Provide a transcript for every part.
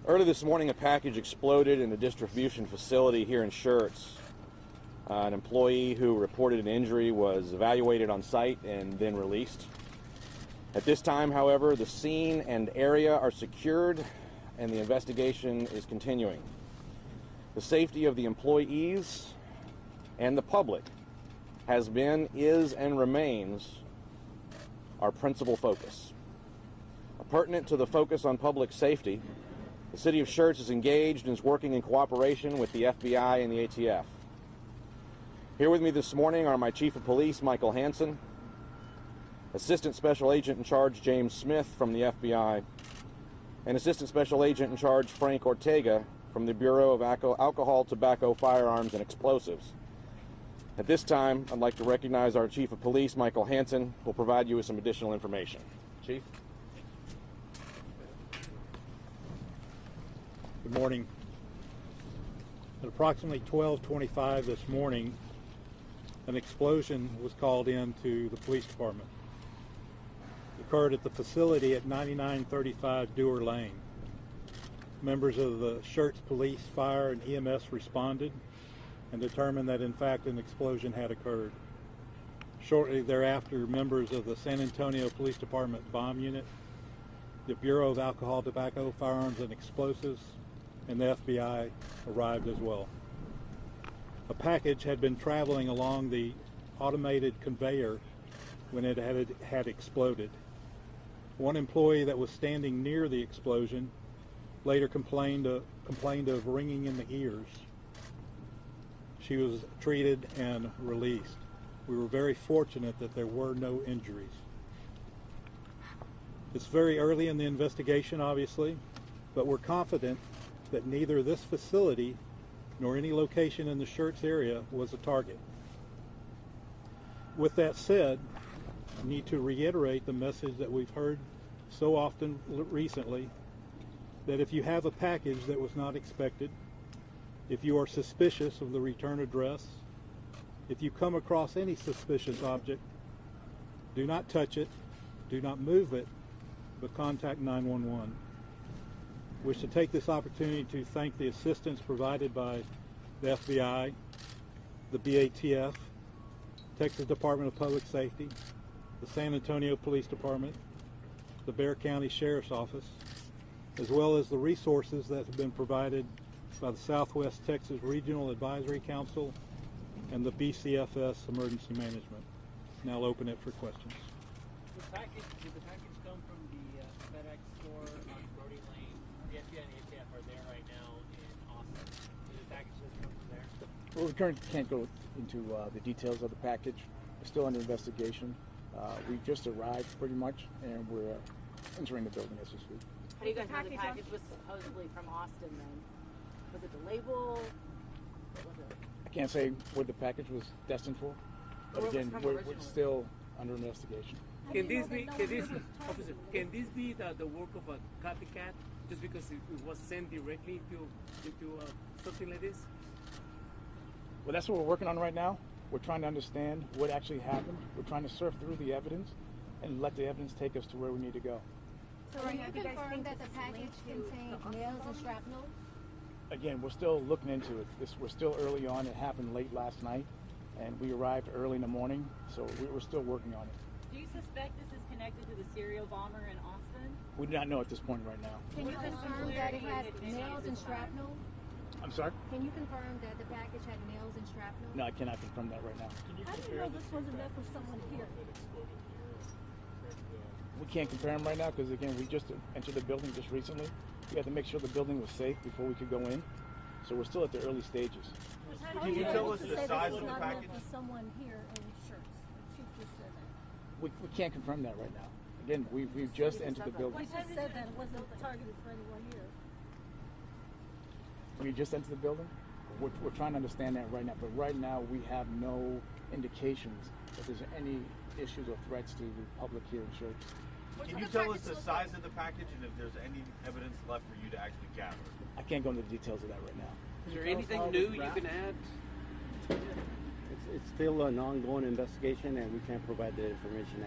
Early this morning, a package exploded in a distribution facility here in Schertz. An employee who reported an injury was evaluated on site and then released. At this time, however, the scene and area are secured and the investigation is continuing. The safety of the employees and the public has been, is, and remains our principal focus. Pertinent to the focus on public safety, the City of Schertz is engaged and is working in cooperation with the FBI and the ATF. Here with me this morning are my Chief of Police, Michael Hansen, Assistant Special Agent in Charge, James Smith from the FBI, and Assistant Special Agent in Charge, Frank Ortega from the Bureau of Alcohol, Tobacco, Firearms, and Explosives. At this time, I'd like to recognize our Chief of Police, Michael Hansen, who will provide you with some additional information. Chief? Good morning. At approximately 12:25 this morning, an explosion was called in to the police department. It occurred at the facility at 9935 Dewar Lane. Members of the Schertz Police, Fire, and EMS responded and determined that in fact an explosion had occurred. Shortly thereafter, members of the San Antonio Police Department Bomb Unit, the Bureau of Alcohol, Tobacco, Firearms, and Explosives, and the FBI arrived as well. A package had been traveling along the automated conveyor when it had exploded. One employee that was standing near the explosion later complained of ringing in the ears. She was treated and released. We were very fortunate that there were no injuries. It's very early in the investigation, obviously, but we're confident that neither this facility nor any location in the Schertz area was a target. With that said, I need to reiterate the message that we've heard so often recently, that if you have a package that was not expected, if you are suspicious of the return address, if you come across any suspicious object, do not touch it, do not move it, but contact 911. Wish to take this opportunity to thank the assistance provided by the FBI, the BATF, Texas Department of Public Safety, the San Antonio Police Department, the Bexar County Sheriff's Office, as well as the resources that have been provided by the Southwest Texas Regional Advisory Council and the BCFS Emergency Management. Now I'll open it for questions. Did the package come from the FedEx store on Brody Lane? The FBI and the ATF are there right now in Austin. Did the package just come from there? Well, we currently can't go into the details of the package. We're still under investigation. We just arrived pretty much, and we're entering the building as we speak. How do you guys know the package was supposedly from Austin then? Was it the label? What was it? I can't say what the package was destined for, but again, we're still under investigation. Can this be the work of a copycat just because it was sent directly into something like this? Well, that's what we're working on right now. We're trying to understand what actually happened. We're trying to surf through the evidence and let the evidence take us to where we need to go. So are you confirmed that the package contained nails and shrapnel? Again, we're still looking into it. We're still early on. It happened late last night, and we arrived early in the morning, so we're still working on it. Do you suspect this is connected to the serial bomber in Austin? We do not know at this point right now. Can you confirm that it has nails and shrapnel? I'm sorry? Can you confirm that the package had nails and shrapnel? No, I cannot confirm that right now. How do you know this wasn't meant for someone here? We can't compare them right now because, again, we just entered the building just recently. We had to make sure the building was safe before we could go in. So we're still at the early stages. Can you tell us the size of the package? For someone here in Schertz. She just said that. We can't confirm that right now. Again, we've just entered the building. She just said that it wasn't targeted for anyone here. We just entered the building. We're trying to understand that right now. But right now, we have no indications that there's any issues or threats to the public here in Schertz. Can you tell us the size of the package and if there's any evidence left for you to actually gather? I can't go into the details of that right now. Is there anything new you can add? It's still an ongoing investigation, and we can't provide the information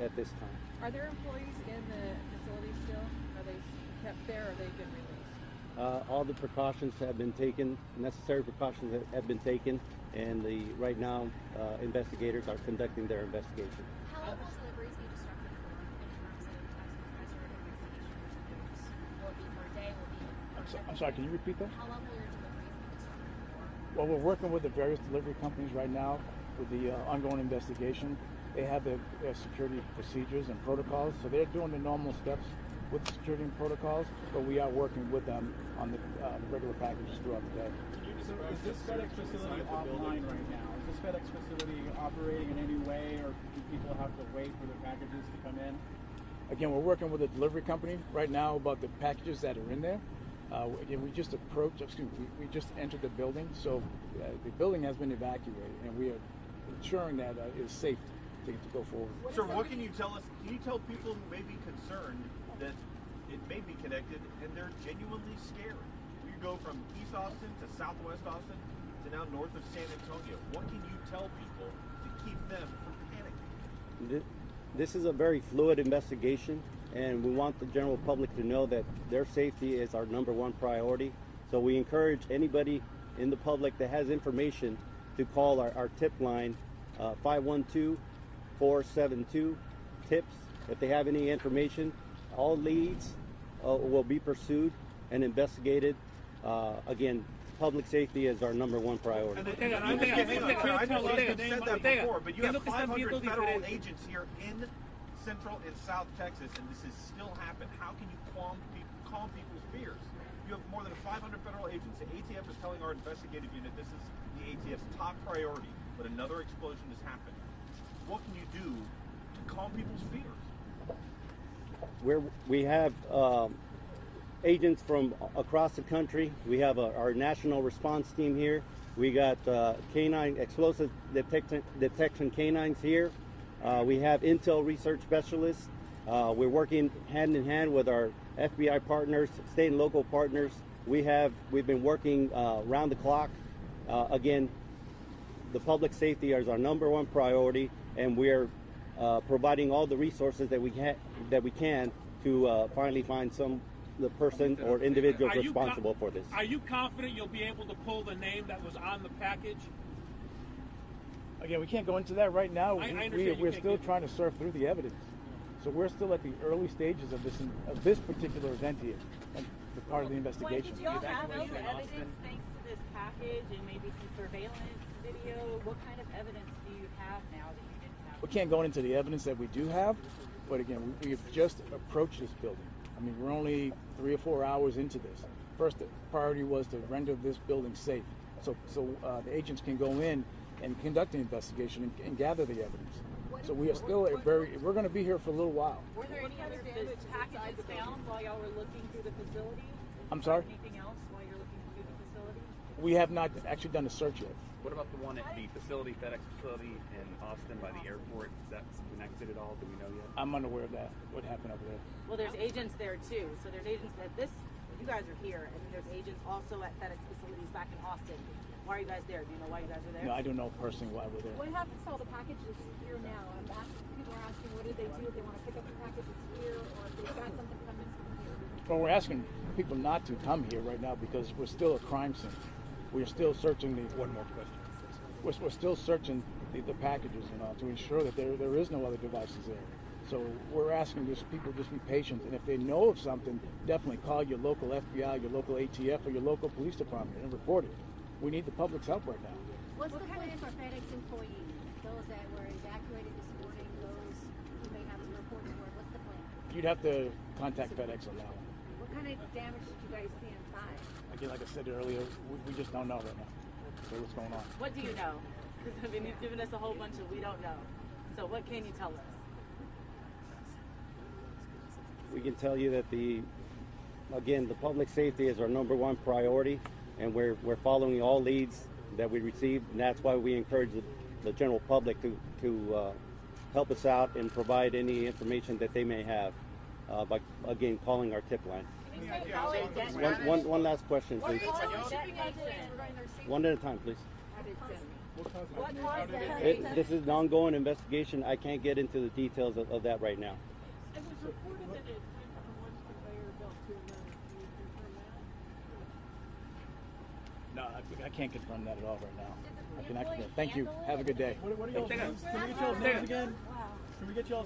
at this time. Are there employees in the facility still? Are they kept there or have they been released? All the precautions have been taken, necessary precautions have been taken, and right now investigators are conducting their investigation. How long will deliveries be disrupted for in terms of hazard investigation? Will it be for a day? Will it be? I'm sorry, can you repeat that? How long will your deliveries be disrupted for? Well, we're working with the various delivery companies right now with the ongoing investigation. They have their security procedures and protocols, so they're doing the normal steps with security and protocols, but we are working with them on the regular packages throughout the day. So is this FedEx facility offline right now? Is this FedEx facility operating in any way, or do people have to wait for their packages to come in? Again, we're working with a delivery company right now about the packages that are in there. Again, we just we just entered the building, so the building has been evacuated, and we are ensuring that it is safe to go forward. Sir, what can you tell us? Can you tell people who may be concerned that it may be connected and they're genuinely scared? You go from East Austin to Southwest Austin to now north of San Antonio. What can you tell people to keep them from panicking? This is a very fluid investigation, and we want the general public to know that their safety is our #1 priority. So we encourage anybody in the public that has information to call our tip line, 512-472-TIPS. If they have any information, all leads will be pursued and investigated. Again, public safety is our #1 priority. I know you've said that before, but you have 500 federal agents here in Central and South Texas, and this has still happened. How can you calm people's fears? You have more than 500 federal agents. The ATF is telling our investigative unit this is the ATF's top priority, but another explosion has happened. What can you do to calm people's fears? We have agents from across the country. We have our national response team here. We got canine explosive detection canines here. We have intel research specialists. We're working hand in hand with our FBI partners, state and local partners. We've been working round the clock. Again, the public safety is our #1 priority, and we're providing all the resources that we can to finally find the person or individuals responsible for this. Are you confident you'll be able to pull the name that was on the package? Again, we can't go into that right now. We're still trying to surf through the evidence. So we're still at the early stages of this particular event here, and the part of the investigation. Do y'all have any evidence thanks to this package and maybe some surveillance video? What kind of evidence do you have now that you didn't have? We can't go into the evidence that we do have, but again, we've just approached this building. I mean, we're only 3 or 4 hours into this. First, the priority was to render this building safe, so the agents can go in and conduct the investigation and gather the evidence. So we are still we're going to be here for a little while. Were there any other packages found while y'all were looking through the facility? I'm sorry? Anything else while you're looking through the facility? We have not actually done a search yet. What about the one at the facility, FedEx facility in Austin by the airport? Is that connected at all? Do we know yet? I'm unaware of that. What happened over there? Well, there's agents there too. So there's agents at this. You guys are here, and there's agents also at FedEx facilities back in Austin. Why are you guys there? Do you know why you guys are there? No, I don't know personally why we're there. What happens to all the packages here now? People are asking, what do they do if they want to pick up the packages here, or if they've got something coming from here? Well, we're asking people not to come here right now because we're still a crime scene. We're still searching One more question. We're still searching the packages, to ensure that there is no other devices there. So we're asking people just be patient, and if they know of something, definitely call your local FBI, your local ATF, or your local police department and report it. We need the public's help right now. What's the plan for FedEx employees? Those that were evacuated this morning, those who may have to report to work, what's the plan? You'd have to contact FedEx on that one. What kind of damage did you guys see inside? Again, like I said earlier, we just don't know right now. So what's going on? What do you know? Because I mean, you've given us a whole bunch of we don't know. So what can you tell us? We can tell you that the public safety is our #1 priority, and we're following all leads that we receive, and that's why we encourage the general public to help us out and provide any information that they may have by again calling our tip line. One last question, please. One at a time, please. This is an ongoing investigation. I can't get into the details of that right now. It was reported that it went from one conveyor belt to another. Can you confirm that? No, I can't confirm that at all right now. I cannot confirm. Thank you. Have a good day. What are y'all's names? Can we get y'all's names again? Can we get y'all's